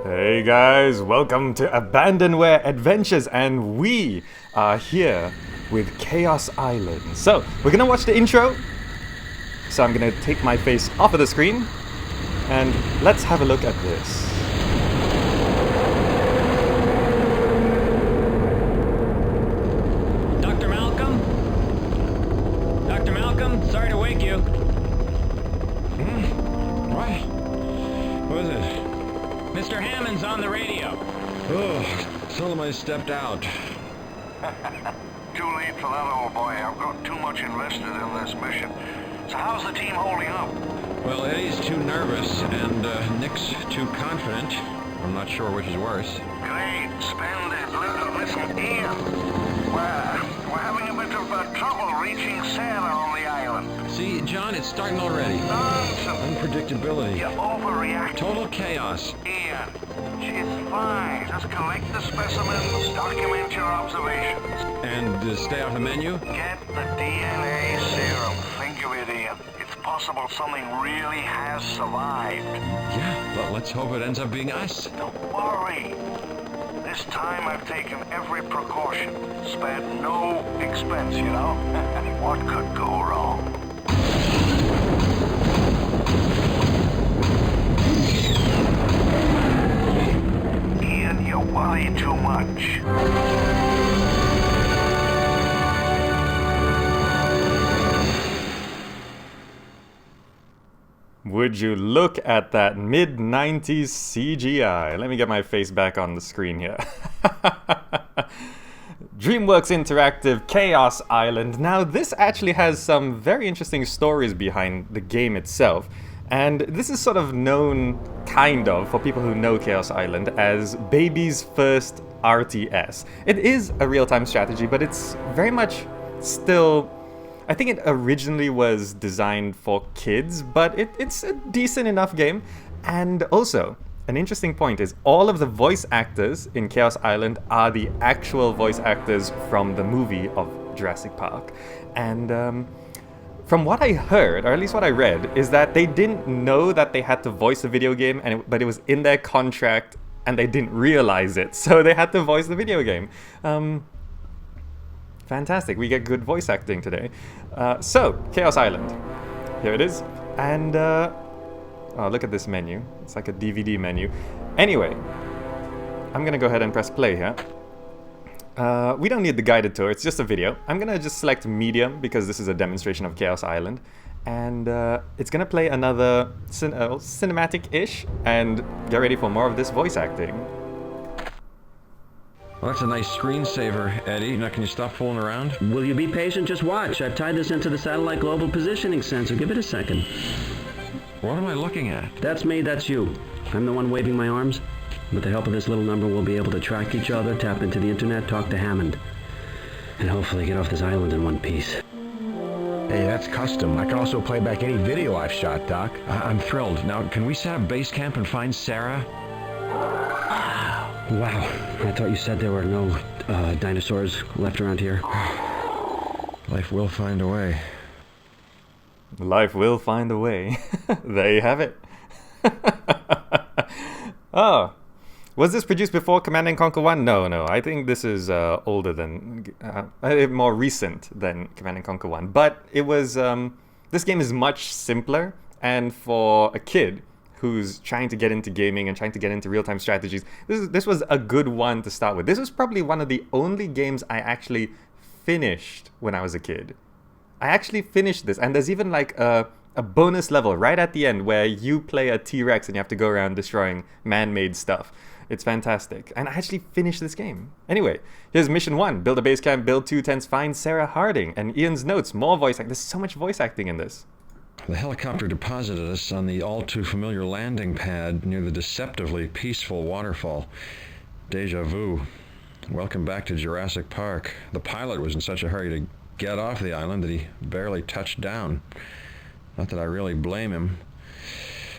Hey guys, welcome to Abandonware Adventures, and we are here with Chaos Island. So, we're gonna watch the intro. So I'm gonna take my face off of the screen, and let's have a look at this. Dr. Malcolm? Dr. Malcolm, sorry to wake you. What? What is it? Mr. Hammond's on the radio. Oh, tell him I stepped out. Too late for that, old boy. I've got too much invested in this mission. So how's the team holding up? Well, Eddie's too nervous, and Nick's too confident. I'm not sure which is worse. Great, splendid. Listen, Ian. We're having a bit of trouble reaching Sarah on the island. See, John, it's starting already. Nonsense. Unpredictability. You overreact. Total chaos. Ian, she's fine. Just collect the specimens, document your observations. And stay off the menu? Get the DNA serum. Think of it, Ian. It's possible something really has survived. Yeah, but let's hope it ends up being us. Don't worry. This time I've taken every precaution. Spared no expense, you know? What could go wrong? Ian, you worry too much. Would you look at that mid-90s CGI? Let me get my face back on the screen here. DreamWorks Interactive Chaos Island. Now, this actually has some very interesting stories behind the game itself. And this is sort of known, kind of, for people who know Chaos Island, as baby's first RTS. It is a real-time strategy, but it's very much still... I think it originally was designed for kids, but it's a decent enough game. And also, an interesting point is all of the voice actors in Chaos Island are the actual voice actors from the movie of Jurassic Park. And from what I heard, or at least what I read, is that they didn't know that they had to voice a video game, but it was in their contract and they didn't realize it. So they had to voice the video game. Fantastic, we get good voice acting today. So, Chaos Island. Here it is. And, oh, look at this menu. It's like a DVD menu. Anyway, I'm gonna go ahead and press play here. We don't need the guided tour, it's just a video. I'm gonna just select medium because this is a demonstration of Chaos Island. And it's gonna play another cinematic-ish, and get ready for more of this voice acting. Well, that's a nice screensaver, Eddie. Now, can you stop fooling around? Will you be patient? Just watch. I've tied this into the satellite global positioning sensor. Give it a second. What am I looking at? That's me, that's you. I'm the one waving my arms. With the help of this little number, we'll be able to track each other, tap into the internet, talk to Hammond. And hopefully get off this island in one piece. Hey, that's custom. I can also play back any video I've shot, Doc. I'm thrilled. Now, can we set up base camp and find Sarah? Wow, I thought you said there were no dinosaurs left around here. Life will find a way. Life will find a way. There you have it. Oh, was this produced before Command & Conquer 1? No. I think this is older than, more recent than Command & Conquer 1. But it was, this game is much simpler, and for a kid who's trying to get into gaming and trying to get into real-time strategies, this was a good one to start with. This was probably one of the only games I actually finished when I was a kid. I actually finished this, and there's even like a bonus level right at the end where you play a T-Rex and you have to go around destroying man-made stuff. It's fantastic. And I actually finished this game. Anyway, here's mission 1. Build a base camp, build 2 tents, find Sarah Harding. And Ian's notes, more voice acting. There's so much voice acting in this. The helicopter deposited us on the all-too-familiar landing pad near the deceptively peaceful waterfall. Deja vu. Welcome back to Jurassic Park. The pilot was in such a hurry to get off the island that he barely touched down. Not that I really blame him.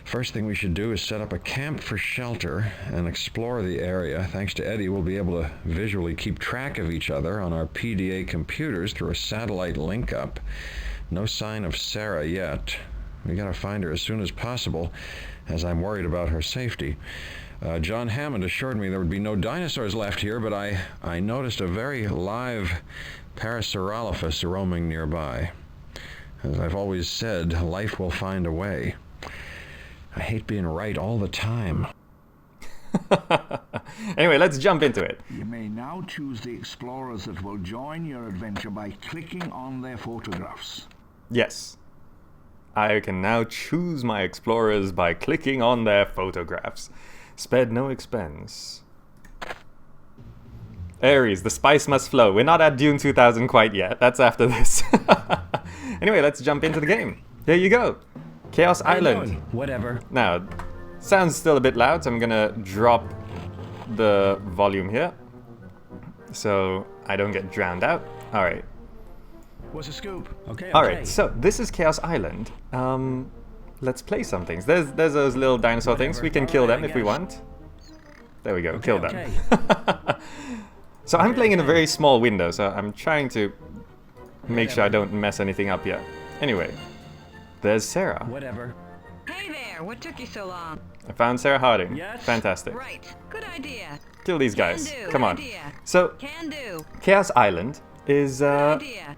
First thing we should do is set up a camp for shelter and explore the area. Thanks to Eddie, we'll be able to visually keep track of each other on our PDA computers through a satellite link-up. No sign of Sarah yet. We gotta find her as soon as possible, as I'm worried about her safety. John Hammond assured me there would be no dinosaurs left here, but I noticed a very live Parasaurolophus roaming nearby. As I've always said, life will find a way. I hate being right all the time. Anyway, let's jump into it. You may now choose the explorers that will join your adventure by clicking on their photographs. Yes. I can now choose my explorers by clicking on their photographs. Spared no expense. Ares, the spice must flow. We're not at Dune 2000 quite yet. That's after this. Anyway, let's jump into the game. Here you go. Chaos Island. Whatever. Now, sounds still a bit loud, so I'm gonna drop the volume here so I don't get drowned out. Alright. What's a scoop? Okay. Alright, so this is Chaos Island. Let's play some things. There's those little dinosaur things. We can kill them if we want. There we go, kill them. So I'm playing in a very small window, so I'm trying to make sure I don't mess anything up yet. Anyway, there's Sarah. Whatever. Hey there, what took you so long? I found Sarah Harding. Yes. Fantastic. Right, good idea. Kill these guys. Can do. Come on. Good idea. So, Can do. Chaos Island is, Good idea.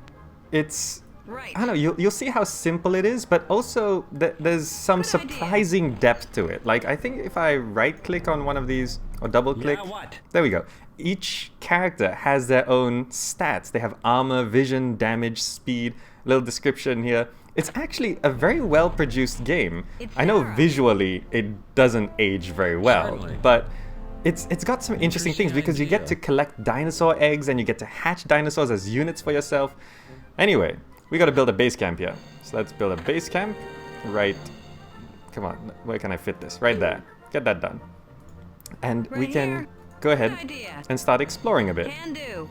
it's... Right. I don't know, you'll see how simple it is, but also there's some Good idea. surprising depth to it. Like, I think if I right-click on one of these, or double-click... Yeah, what? There we go. Each character has their own stats. They have armor, vision, damage, speed, little description here. It's actually a very well-produced game. It's I know Sarah. visually it doesn't age very well, Certainly. but it's got some interesting things because you get to collect dinosaur eggs and you get to hatch dinosaurs as units for yourself. Anyway, we got to build a base camp here. So let's build a base camp right... Come on, where can I fit this? Right there. Get that done. And we Right can here. go ahead Good idea. and start exploring a bit. Can do.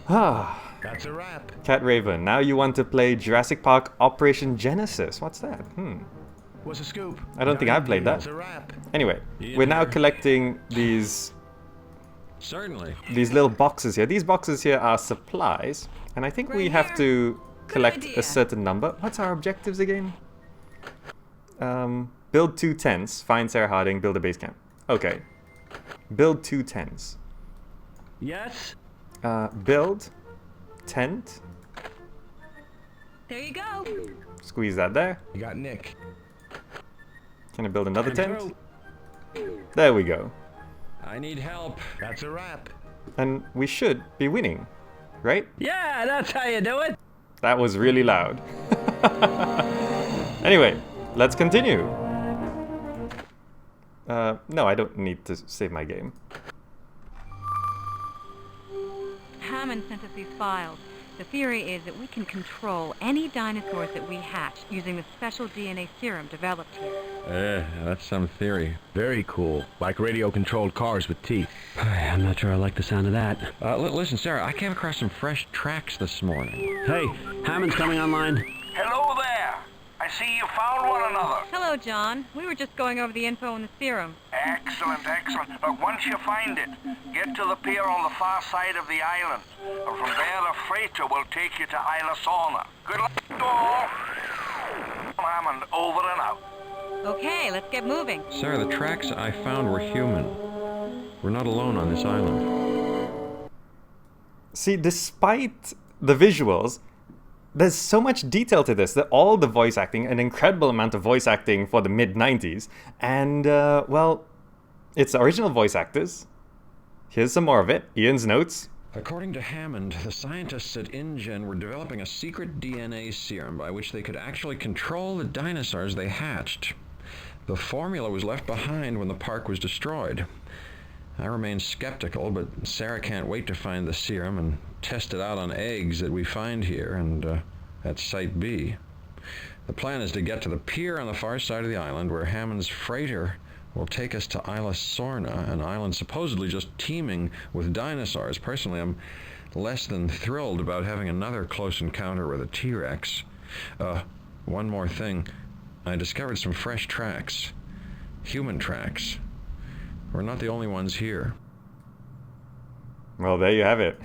Ah, That's a wrap. Cat Raven, now you want to play Jurassic Park Operation Genesis. What's that? What's a scoop? I don't think I've played that. That's a wrap. Anyway, Yeah. we're now collecting these Certainly. little boxes here. These boxes here are supplies, and I think we Right have here. to collect idea. a certain number. What's our objectives again? Build 2 tents, find Sarah Harding, build a base camp. Okay. Build 2 tents. Yes. Build tent. There you go. Squeeze that there. You got Nick. Can I build another I'm tent? through. There we go. I need help. That's a wrap. And we should be winning, right? Yeah, that's how you do it. That was really loud. Anyway, let's continue. No, I don't need to save my game. Hammond sent us these files. The theory is that we can control any dinosaurs that we hatch using the special DNA serum developed here. That's some theory. Very cool. Like radio-controlled cars with teeth. I'm not sure I like the sound of that. Listen, Sarah, I came across some fresh tracks this morning. Hey, Hammond's coming online. Hello there. I see you found one another. Hello, John. We were just going over the info on the serum. Excellent, excellent. Look, once you find it, get to the pier on the far side of the island. And from there, the freighter will take you to Isla Sorna. Good luck to all. Hammond, over and out. Okay, let's get moving. Sarah, the tracks I found were human. We're not alone on this island. See, despite the visuals, there's so much detail to this. That all the voice acting, an incredible amount of voice acting for the mid-90s. And, well, it's the original voice actors. Here's some more of it. Ian's notes. According to Hammond, the scientists at InGen were developing a secret DNA serum by which they could actually control the dinosaurs they hatched. The formula was left behind when the park was destroyed. I remain skeptical, but Sarah can't wait to find the serum and test it out on eggs that we find here and at Site B. The plan is to get to the pier on the far side of the island where Hammond's freighter will take us to Isla Sorna, an island supposedly just teeming with dinosaurs. Personally, I'm less than thrilled about having another close encounter with a T-Rex. One more thing. I discovered some fresh tracks. Human tracks. We're not the only ones here. Well, there you have it.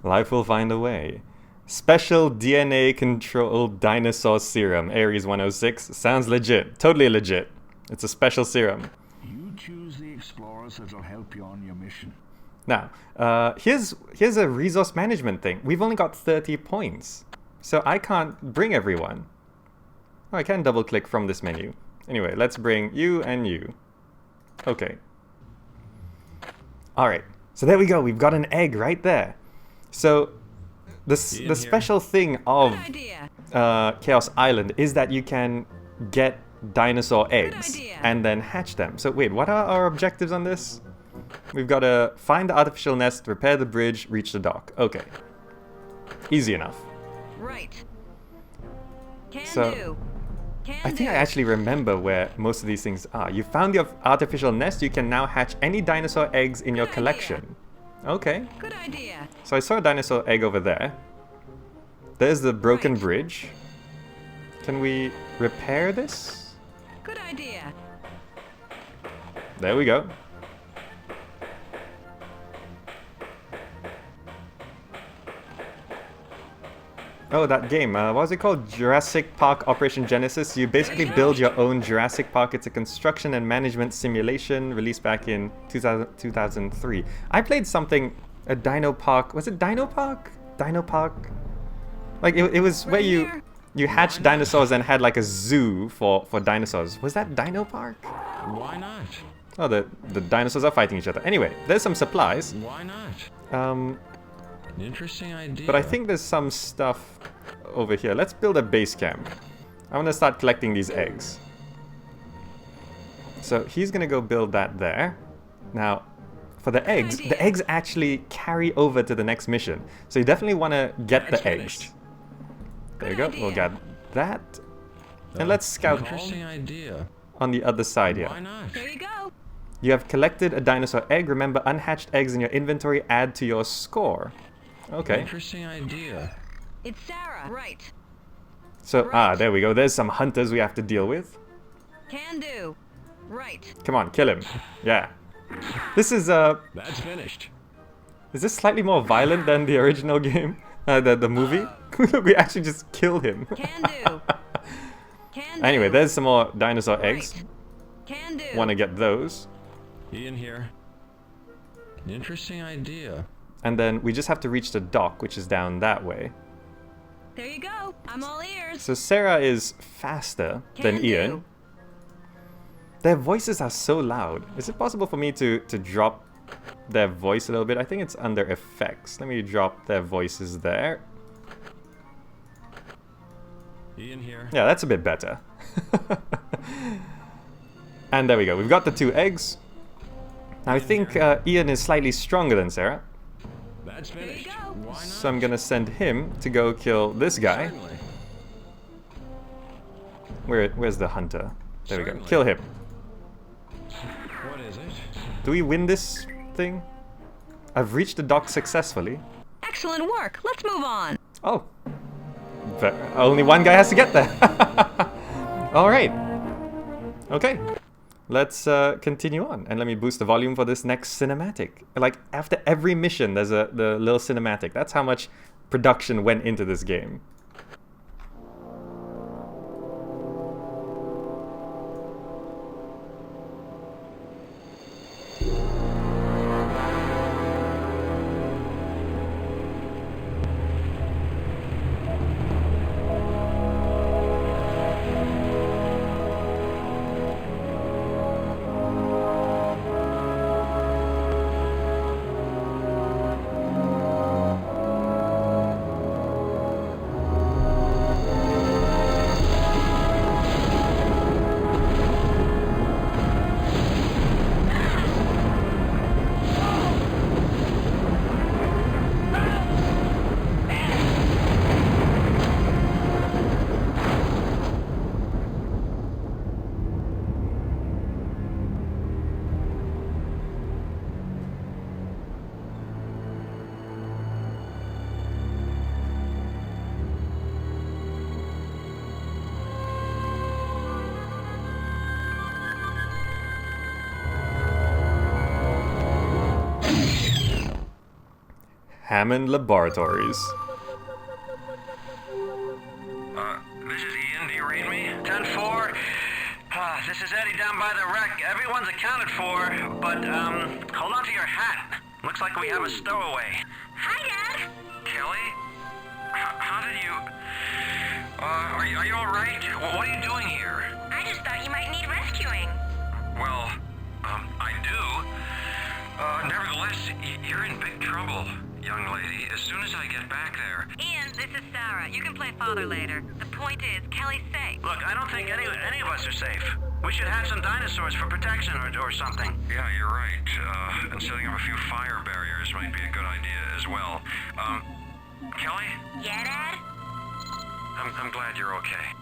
Life will find a way. Special DNA controlled dinosaur serum, Ares 106. Sounds legit. Totally legit. It's a special serum. You choose the explorers that'll help you on your mission. Now, here's a resource management thing. We've only got 30 points, so I can't bring everyone. Oh, I can double click from this menu. Anyway, let's bring you and you. Okay. Alright, so there we go. We've got an egg right there. So, the special thing of Chaos Island is that you can get dinosaur eggs and then hatch them. So wait, what are our objectives on this? We've got to find the artificial nest, repair the bridge, reach the dock. Okay. Easy enough. Right. I think I actually remember where most of these things are. You found your artificial nest, you can now hatch any dinosaur eggs in your collection. Okay. Good idea. So I saw a dinosaur egg over there. There's the broken bridge. Can we repair this? Good idea. There we go. Oh, that game. What was it called? Jurassic Park Operation Genesis. You basically build your own Jurassic Park. It's a construction and management simulation released back in 2003. I played something, a Dino Park. Was it Dino Park? Dino Park? Like, it was where you hatched dinosaurs and had like a zoo for dinosaurs. Was that Dino Park? Why not? Oh, the dinosaurs are fighting each other. Anyway, there's some supplies. Why not? Interesting idea. But I think there's some stuff over here. Let's build a base camp. I want to start collecting these eggs. So he's going to go build that there. Now, for the eggs actually carry over to the next mission. So you definitely want to get the eggs. There you go. We'll get that. And let's scout on the other side here. Why not? There you go. You have collected a dinosaur egg. Remember, unhatched eggs in your inventory add to your score. Okay. Interesting idea. It's Sarah. Right. So, there we go. There's some hunters we have to deal with. Can do. Right. Come on, kill him. Yeah. This is, That's finished. Is this slightly more violent than the original game? The movie? We actually just killed him. Can do. Anyway, there's some more dinosaur eggs. Can do. Want to get those. Ian here. Interesting idea. And then we just have to reach the dock, which is down that way. There you go. I'm all ears. So Sarah is faster than Ian. Their voices are so loud. Is it possible for me to drop their voice a little bit? I think it's under effects. Let me drop their voices there. Ian here. Yeah, that's a bit better. And there we go. We've got the 2 eggs. Now I think Ian is slightly stronger than Sarah. That's finished. Why not? So I'm gonna send him to go kill this guy. Certainly. Where's the hunter? There we go. Certainly. Kill him. What is it? Do we win this thing? I've reached the dock successfully. Excellent work. Let's move on. Oh. Only one guy has to get there. Alright. Okay. Let's continue on. And let me boost the volume for this next cinematic. Like, after every mission, there's the little cinematic. That's how much production went into this game. Hammond Laboratories. This is Eddie down by the wreck. Everyone's accounted for, but, hold on to your hat. Looks like we have a stowaway. Hi, Dad. Kelly? How did you... are you alright? What are you doing here? I just thought you might need rescuing. Well, I do. Nevertheless, you're in big trouble, young lady, as soon as I get back there. Ian, this is Sarah. You can play father later. The point is, Kelly's safe. Look, I don't think any of us are safe. We should have some dinosaurs for protection or something. Yeah, you're right. And setting up a few fire barriers might be a good idea as well. Kelly? Yeah, Dad? I'm glad you're okay.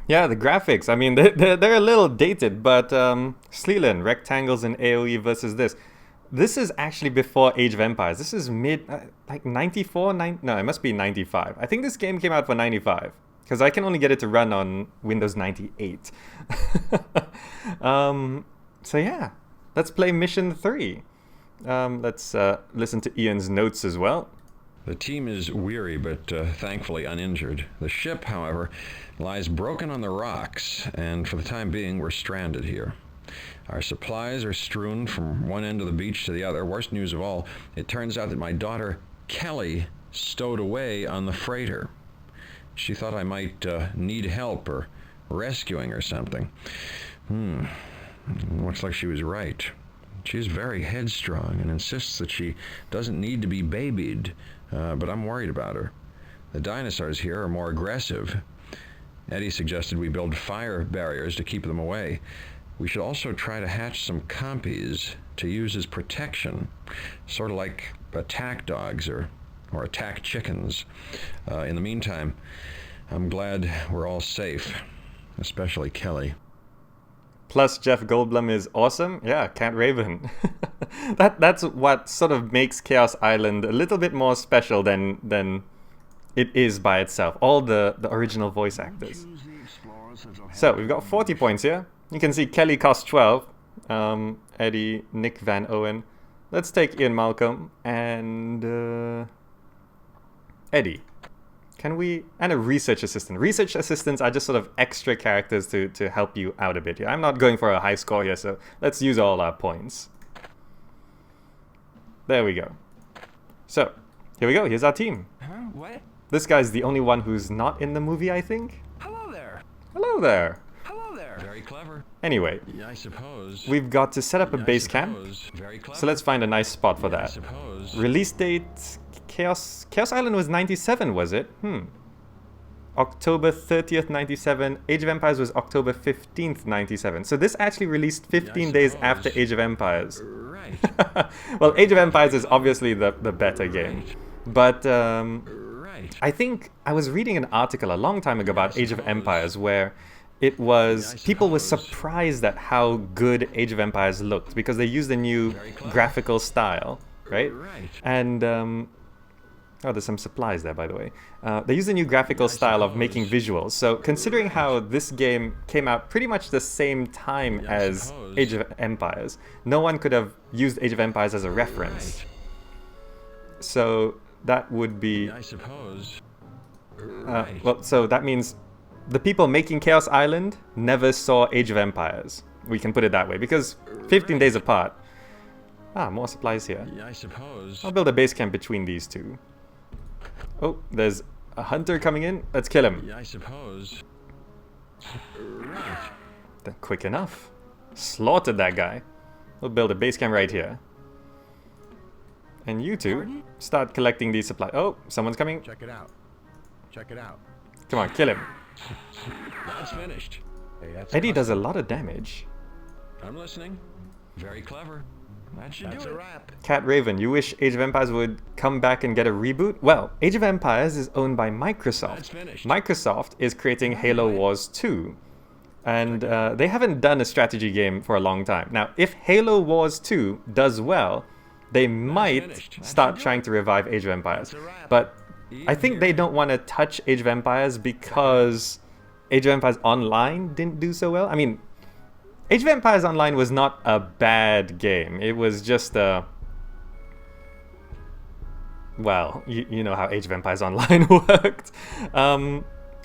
Yeah, the graphics. I mean, they're a little dated, but Sleelan, rectangles in AoE versus this. This is actually before Age of Empires. This is mid, like 94? No, it must be 95. I think this game came out for 95. Because I can only get it to run on Windows 98. So yeah, let's play Mission 3. Let's listen to Ian's notes as well. The team is weary, but thankfully uninjured. The ship, however, lies broken on the rocks, and for the time being, we're stranded here. Our supplies are strewn from one end of the beach to the other. Worst news of all, it turns out that my daughter, Kelly, stowed away on the freighter. She thought I might need help or rescuing or something. Looks like she was right. She's very headstrong and insists that she doesn't need to be babied, but I'm worried about her. The dinosaurs here are more aggressive. Eddie suggested we build fire barriers to keep them away. We should also try to hatch some compies to use as protection, sort of like attack dogs or attack chickens. In the meantime, I'm glad we're all safe, especially Kelly. Plus, Jeff Goldblum is awesome. Yeah, Cat Raven. That's what sort of makes Chaos Island a little bit more special than it is by itself. All the original voice actors. So, we've got 40 points here. You can see Kelly cost 12. Eddie, Nick Van Owen. Let's take Ian Malcolm and Eddie. Can we... And a research assistant. Research assistants are just sort of extra characters to help you out a bit here. I'm not going for a high score here, so let's use all our points. There we go. So, here we go. Here's our team. Huh? What? This guy's the only one who's not in the movie, I think. Hello there. Hello there. Hello there. Very clever. Anyway, Yeah, I suppose. we've got to set up a base camp. Very clever. So let's find a nice spot for I that. suppose. Release date... Chaos Island was 97, was it? October 30th, 97. Age of Empires was October 15th, 97. So this actually released 15 days after Age of Empires. Right. Well, Age of Empires is obviously the better game. But Right. I think I was reading an article a long time ago about Age of Empires where it was... People were surprised at how good Age of Empires looked because they used a new graphical style, right? Right. And... Oh, there's some supplies there, by the way. They use a new graphical style of making visuals. So considering how this game came out pretty much the same time as Age of Empires, no one could have used Age of Empires as a reference. So that would be... I suppose. well, so that means the people making Chaos Island never saw Age of Empires. We can put it that way, because 15 days apart. Ah, more supplies here. I suppose. I'll build a base camp between these two. Oh, there's a hunter coming in. Let's kill him. I suppose. Right. Quick enough. Slaughtered that guy. We'll build a base camp right here. And you two start collecting these supplies. Oh, someone's coming. Check it out. Check it out. Come on, kill him. That's finished. Hey, that's Eddie does a lot of damage. I'm listening. Very clever. That should That's do a it. wrap. Cat Raven, you wish Age of Empires would come back and get a reboot? Well, Age of Empires is owned by Microsoft. That's finished. Microsoft is creating Halo Wars 2. And they haven't done a strategy game for a long time. Now, if Halo Wars 2 does well, they might finished. start trying to revive Age of Empires. That's a wrap. But I think they don't want to touch Age of Empires because Age of Empires Online didn't do so well. I mean, Age of Empires Online was not a bad game. It was just a... Well, you know how Age of Empires Online worked.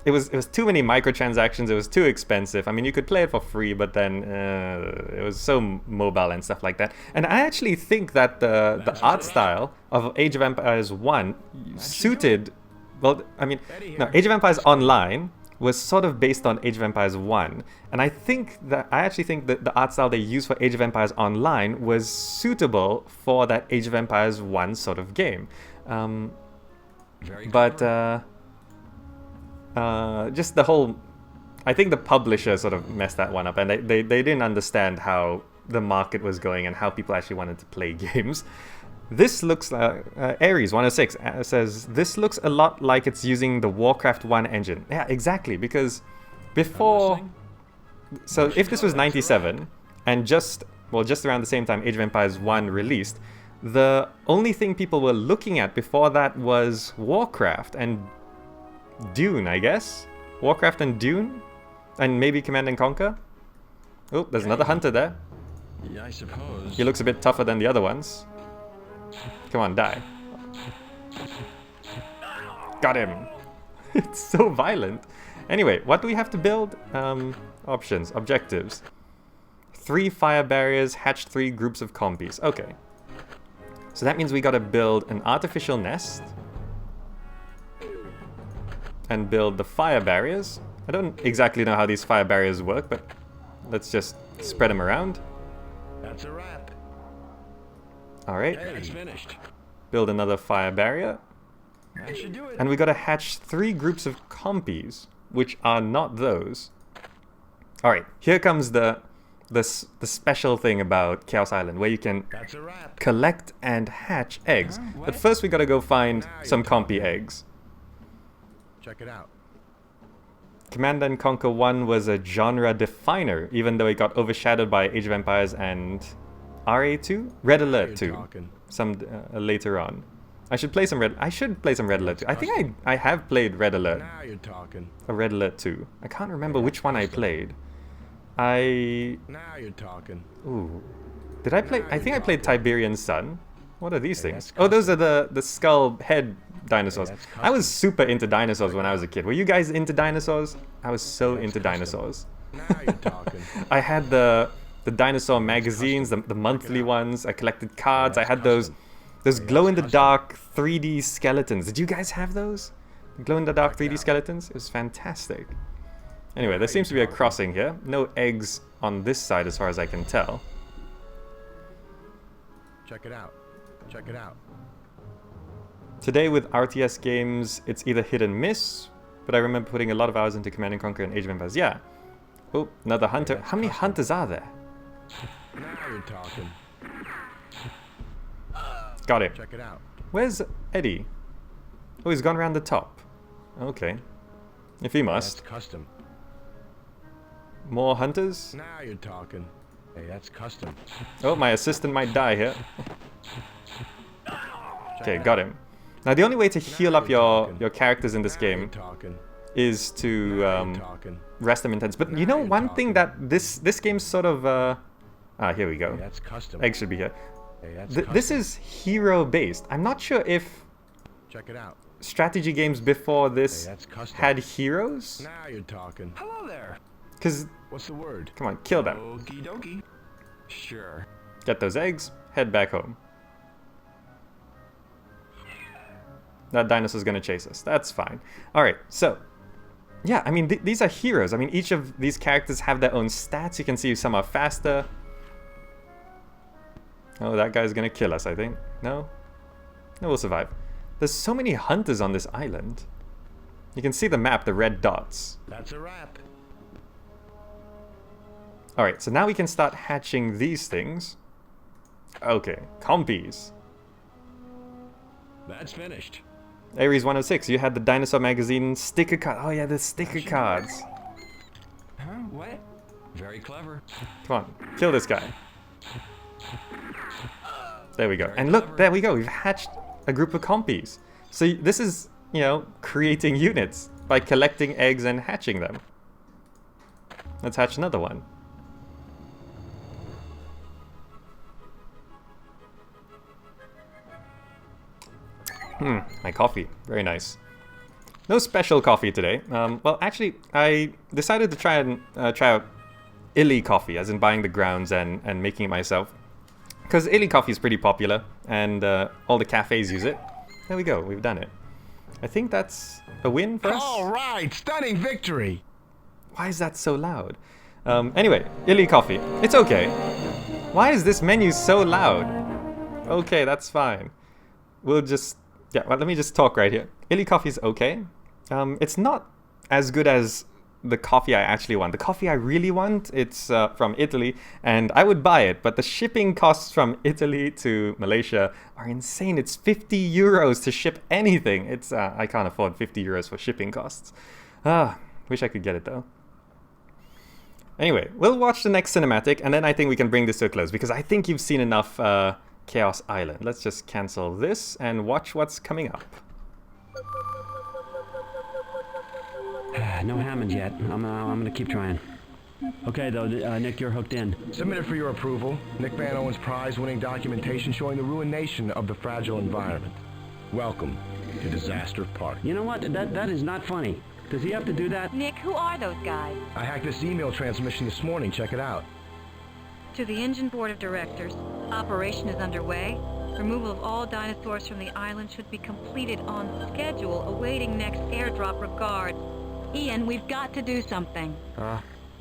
it was too many microtransactions. It was too expensive. I mean, you could play it for free, but then it was so mobile and stuff like that. And I actually think that the art style of Age of Empires 1 suited. Well, I mean, no, Age of Empires Online was sort of based on Age of Empires 1, and I actually think that the art style they used for Age of Empires Online was suitable for that Age of Empires 1 sort of game. But just the whole, I think the publisher sort of messed that one up, and they didn't understand how the market was going and how people actually wanted to play games. This looks like Ares 106 says this looks a lot like it's using the Warcraft 1 engine. Yeah, exactly, because before, so if this was 97 and just around the same time Age of Empires 1 released, the only thing people were looking at before that was Warcraft and Dune, I guess. Warcraft and Dune, and maybe Command and Conquer. Oh, there's another hunter there. Yeah, I suppose. He looks a bit tougher than the other ones. Come on, die. Got him. It's so violent. Anyway, what do we have to build? Options, objectives. 3 fire barriers, hatch 3 groups of compies. Okay. So that means we gotta build an artificial nest. And build the fire barriers. I don't exactly know how these fire barriers work, but let's just spread them around. That's a wrap. Alright. Hey, it's finished. Build another fire barrier. That should do it. And we gotta hatch 3 groups of compies, which are not those. Alright, here comes the special thing about Chaos Island, where you can That's a wrap. collect and hatch eggs. But first we gotta go find some compy eggs. Check it out. Command and Conquer 1 was a genre definer, even though it got overshadowed by Age of Empires and RA2? Red Alert 2. Some later on. I should play some Red Alert 2. I think I have played Red Alert. Now you're talking. Or Red Alert 2. I can't remember which one I played. Now you're talking. Ooh. Did I play? I think I played Tiberian Sun. What are these things? Oh, those are the skull head dinosaurs. I was super into dinosaurs when I was a kid. Were you guys into dinosaurs? I was so into dinosaurs. Now you're talking. I had the dinosaur magazines, the monthly ones. I collected cards. I had those glow-in-the-dark 3D skeletons. Did you guys have those? Glow-in-the-dark 3D skeletons? It was fantastic. Anyway, there seems to be a crossing here. No eggs on this side as far as I can tell. Check it out. Check it out. Today with RTS games, it's either hit and miss, but I remember putting a lot of hours into Command & Conquer and Age of Empires. Yeah. Oh, another hunter. How many hunters are there? Now you're talking. Got it. Check it out. Where's Eddie? Oh, he's gone around the top. Okay. If he must. That's custom. More hunters? Now you're talking. Hey, that's custom. Oh, my assistant might die here. Okay, got him. Now, the only way to heal up your characters in this game is to rest them in tents. But you know, one thing that this game's sort of... here we go. That's custom. Eggs should be here. Hey, this is hero-based. I'm not sure if check it out. Strategy games before this had heroes. Now you're talking. Hello there. Because... What's the word? Come on, kill them. Okie dokie. Sure. Get those eggs, head back home. That dinosaur's gonna chase us. That's fine. Alright, so... Yeah, I mean, these are heroes. I mean, each of these characters have their own stats. You can see some are faster. Oh, that guy's gonna kill us, I think. No? No, we'll survive. There's so many hunters on this island. You can see the map, the red dots. That's a wrap. Alright, so now we can start hatching these things. Okay, compies. That's finished. Ares 106, you had the dinosaur magazine sticker card. Oh yeah, the sticker cards. Huh? What? Very clever. Come on, kill this guy. There we go. And look, there we go. We've hatched a group of compies. So this is, you know, creating units by collecting eggs and hatching them. Let's hatch another one. My coffee. Very nice. no special coffee today. Well, actually, I decided to try out Illy coffee, as in buying the grounds and making it myself. Because Illy coffee is pretty popular, and all the cafes use it. There we go, we've done it. I think that's a win for us. All right, stunning victory. Why is that so loud? Anyway, Illy coffee. It's okay. Why is this menu so loud? Okay, that's fine. We'll just... Yeah, well, let me just talk right here. Illy coffee is okay. It's not as good as the coffee I actually want. The coffee I really want, it's from Italy, and I would buy it, but the shipping costs from Italy to Malaysia are insane. It's 50 euros to ship anything. It's I can't afford 50 euros for shipping costs. Wish I could get it though. Anyway, we'll watch the next cinematic, and then I think we can bring this to a close, because I think you've seen enough Chaos Island. Let's just cancel this and watch what's coming up. No Hammond yet. I'm gonna keep trying. Okay, though, Nick, you're hooked in. Submitted for your approval. Nick Van Owen's prize-winning documentation showing the ruination of the fragile environment. Welcome to Disaster Park. You know what? That is not funny. Does he have to do that? Nick, who are those guys? I hacked this email transmission this morning. Check it out. To the engine board of directors, operation is underway. Removal of all dinosaurs from the island should be completed on schedule, awaiting next airdrop. Regards. Ian, we've got to do something.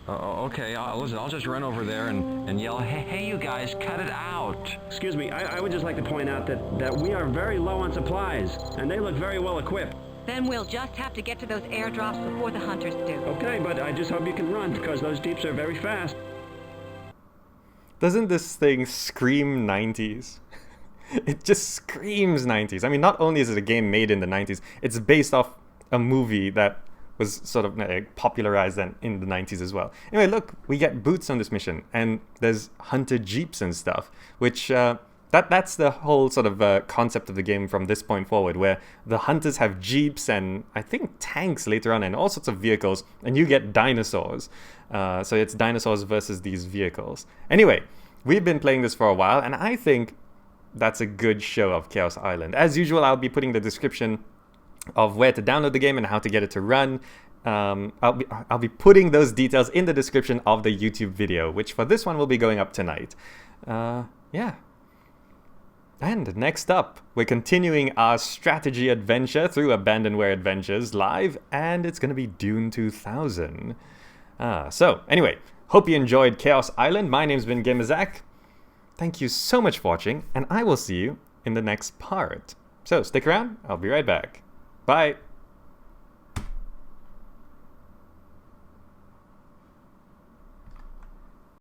Okay, listen, I'll just run over there and yell, hey, you guys, cut it out. Excuse me, I would just like to point out that we are very low on supplies, and they look very well equipped. Then we'll just have to get to those airdrops before the hunters do. Okay, but I just hope you can run, because those jeeps are very fast. Doesn't this thing scream 90s? It just screams 90s. I mean, not only is it a game made in the 90s, it's based off a movie that was sort of popularized in the 90s as well. Anyway, look, we get boots on this mission, and there's hunter jeeps and stuff, which that's the whole sort of concept of the game from this point forward, where the hunters have jeeps and I think tanks later on and all sorts of vehicles, and you get dinosaurs. So it's dinosaurs versus these vehicles. Anyway, we've been playing this for a while, and I think that's a good show of Chaos Island. As usual, I'll be putting the description of where to download the game and how to get it to run. I'll be putting those details in the description of the YouTube video, which for this one will be going up tonight. Yeah. And next up, we're continuing our strategy adventure through Abandonware Adventures live, and it's going to be Dune 2000. So, anyway, hope you enjoyed Chaos Island. My name's been GamerZach. Thank you so much for watching, and I will see you in the next part. So, stick around. I'll be right back. Bye.